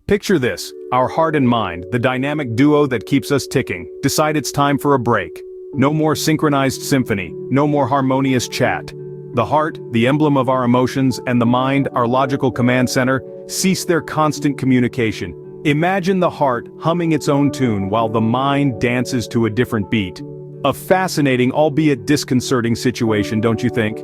Picture this, our heart and mind, the dynamic duo that keeps us ticking, decide it's time for a break. No more synchronized symphony, no more harmonious chat. The heart, the emblem of our emotions, and the mind, our logical command center, cease their constant communication. Imagine the heart humming its own tune while the mind dances to a different beat. A fascinating, albeit disconcerting situation, don't you think?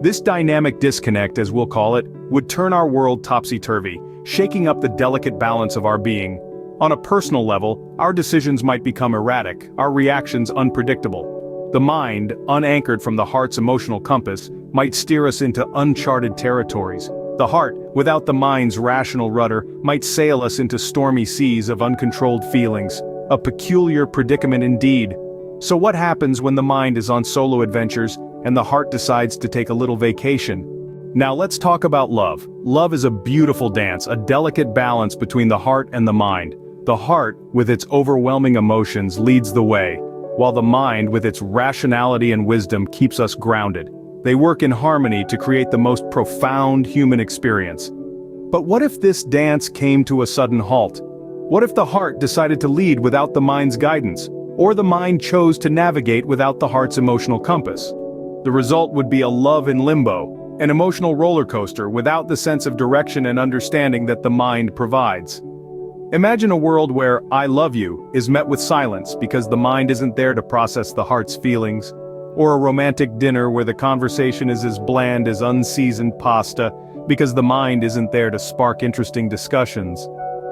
This dynamic disconnect, as we'll call it, would turn our world topsy-turvy, shaking up the delicate balance of our being. On a personal level, our decisions might become erratic, our reactions unpredictable. The mind, unanchored from the heart's emotional compass, might steer us into uncharted territories. The heart, without the mind's rational rudder, might sail us into stormy seas of uncontrolled feelings. A peculiar predicament indeed. So what happens when the mind is on solo adventures and the heart decides to take a little vacation? Now let's talk about love. Love is a beautiful dance, a delicate balance between the heart and the mind. The heart, with its overwhelming emotions, leads the way, while the mind, with its rationality and wisdom, keeps us grounded. They work in harmony to create the most profound human experience. But what if this dance came to a sudden halt? What if the heart decided to lead without the mind's guidance? Or the mind chose to navigate without the heart's emotional compass? The result would be a love in limbo, an emotional roller coaster without the sense of direction and understanding that the mind provides. Imagine a world where "I love you" is met with silence because the mind isn't there to process the heart's feelings. Or a romantic dinner where the conversation is as bland as unseasoned pasta because the mind isn't there to spark interesting discussions.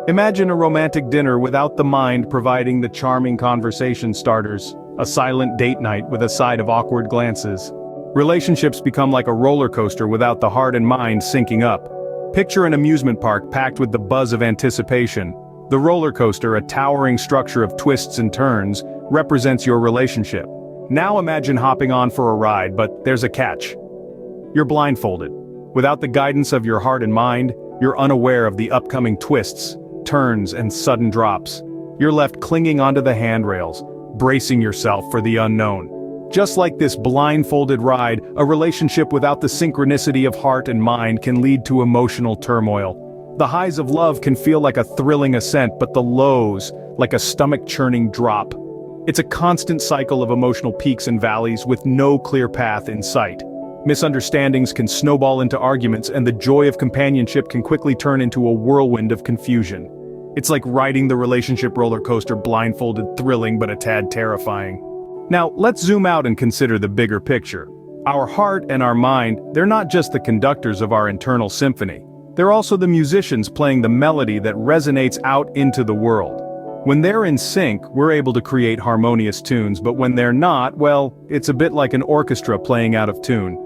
Imagine a romantic dinner without the mind providing the charming conversation starters, a silent date night with a side of awkward glances. Relationships become like a roller coaster without the heart and mind syncing up. Picture an amusement park packed with the buzz of anticipation. The roller coaster, a towering structure of twists and turns, represents your relationship. Now imagine hopping on for a ride, but there's a catch. You're blindfolded. Without the guidance of your heart and mind, you're unaware of the upcoming twists, turns, and sudden drops. You're left clinging onto the handrails, bracing yourself for the unknown. Just like this blindfolded ride, a relationship without the synchronicity of heart and mind can lead to emotional turmoil. The highs of love can feel like a thrilling ascent, but the lows, like a stomach-churning drop. It's a constant cycle of emotional peaks and valleys with no clear path in sight. Misunderstandings can snowball into arguments, and the joy of companionship can quickly turn into a whirlwind of confusion. It's like riding the relationship roller coaster blindfolded, thrilling but a tad terrifying. Now, let's zoom out and consider the bigger picture. Our heart and our mind, they're not just the conductors of our internal symphony. They're also the musicians playing the melody that resonates out into the world. When they're in sync, we're able to create harmonious tunes, but when they're not, well, it's a bit like an orchestra playing out of tune.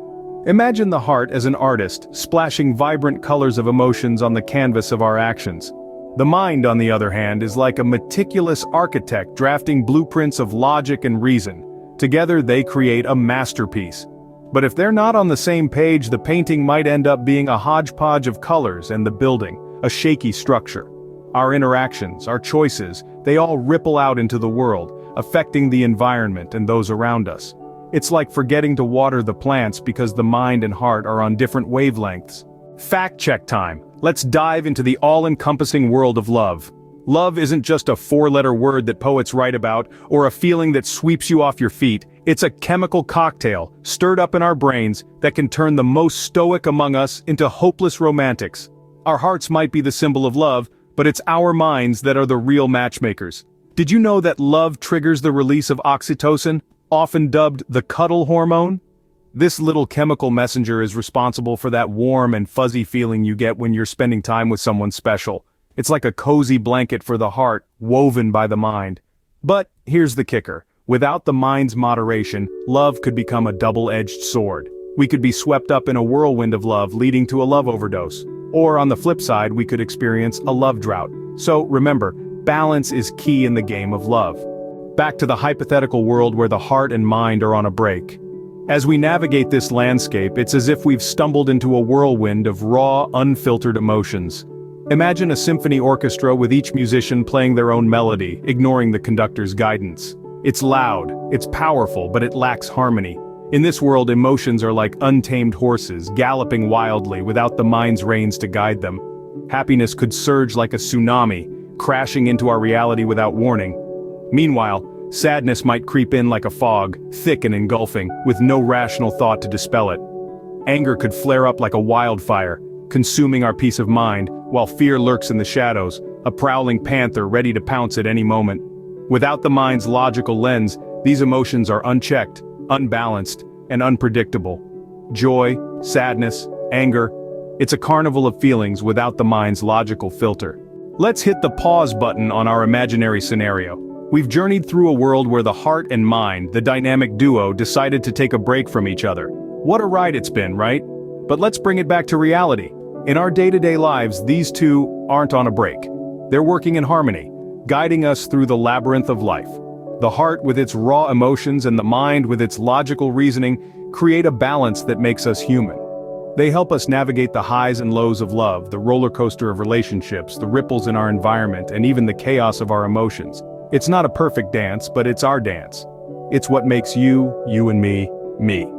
Imagine the heart as an artist, splashing vibrant colors of emotions on the canvas of our actions. The mind, on the other hand, is like a meticulous architect drafting blueprints of logic and reason. Together they create a masterpiece. But if they're not on the same page, the painting might end up being a hodgepodge of colors, and the building, a shaky structure. Our interactions, our choices, they all ripple out into the world, affecting the environment and those around us. It's like forgetting to water the plants because the mind and heart are on different wavelengths. Fact check time. Let's dive into the all-encompassing world of love. Love isn't just a four-letter word that poets write about, or a feeling that sweeps you off your feet. It's a chemical cocktail, stirred up in our brains, that can turn the most stoic among us into hopeless romantics. Our hearts might be the symbol of love, but it's our minds that are the real matchmakers. Did you know that love triggers the release of oxytocin, often dubbed the cuddle hormone? This little chemical messenger is responsible for that warm and fuzzy feeling you get when you're spending time with someone special. It's like a cozy blanket for the heart, woven by the mind. But here's the kicker. Without the mind's moderation, love could become a double-edged sword. We could be swept up in a whirlwind of love, leading to a love overdose. Or on the flip side, we could experience a love drought. So remember, balance is key in the game of love. Back to the hypothetical world where the heart and mind are on a break. As we navigate this landscape, it's as if we've stumbled into a whirlwind of raw, unfiltered emotions. Imagine a symphony orchestra with each musician playing their own melody, ignoring the conductor's guidance. It's loud, it's powerful, but it lacks harmony. In this world, emotions are like untamed horses, galloping wildly without the mind's reins to guide them. Happiness could surge like a tsunami, crashing into our reality without warning. Meanwhile, sadness might creep in like a fog, thick and engulfing, with no rational thought to dispel it. Anger could flare up like a wildfire, consuming our peace of mind, while fear lurks in the shadows, a prowling panther ready to pounce at any moment. Without the mind's logical lens, these emotions are unchecked, unbalanced, and unpredictable. Joy, sadness, anger. It's a carnival of feelings without the mind's logical filter. Let's hit the pause button on our imaginary scenario. We've journeyed through a world where the heart and mind, the dynamic duo, decided to take a break from each other. What a ride it's been, right? But let's bring it back to reality. In our day-to-day lives, these two aren't on a break. They're working in harmony, guiding us through the labyrinth of life. The heart with its raw emotions and the mind with its logical reasoning create a balance that makes us human. They help us navigate the highs and lows of love, the roller coaster of relationships, the ripples in our environment, and even the chaos of our emotions. It's not a perfect dance, but it's our dance. It's what makes you, you and me, me.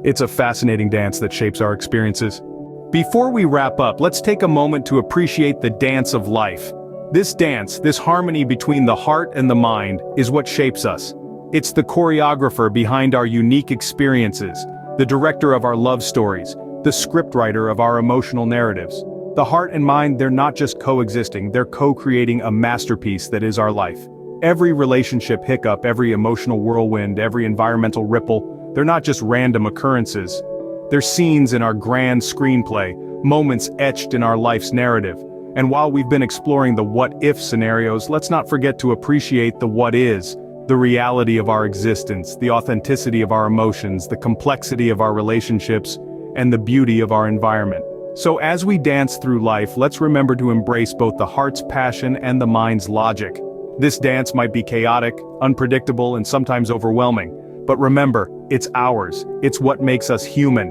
It's a fascinating dance that shapes our experiences. Before we wrap up, let's take a moment to appreciate the dance of life. This dance, this harmony between the heart and the mind, is what shapes us. It's the choreographer behind our unique experiences, the director of our love stories, the scriptwriter of our emotional narratives. The heart and mind, they're not just coexisting, they're co-creating a masterpiece that is our life. Every relationship hiccup, every emotional whirlwind, every environmental ripple, they're not just random occurrences. They're scenes in our grand screenplay, moments etched in our life's narrative. And while we've been exploring the what-if scenarios, let's not forget to appreciate the what is, the reality of our existence, the authenticity of our emotions, the complexity of our relationships, and the beauty of our environment. So as we dance through life, let's remember to embrace both the heart's passion and the mind's logic. This dance might be chaotic, unpredictable, and sometimes overwhelming. But remember, it's ours. It's what makes us human.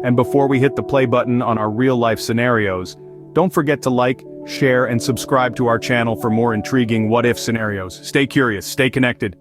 And before we hit the play button on our real-life scenarios, don't forget to like, share, and subscribe to our channel for more intriguing what-if scenarios. Stay curious, stay connected.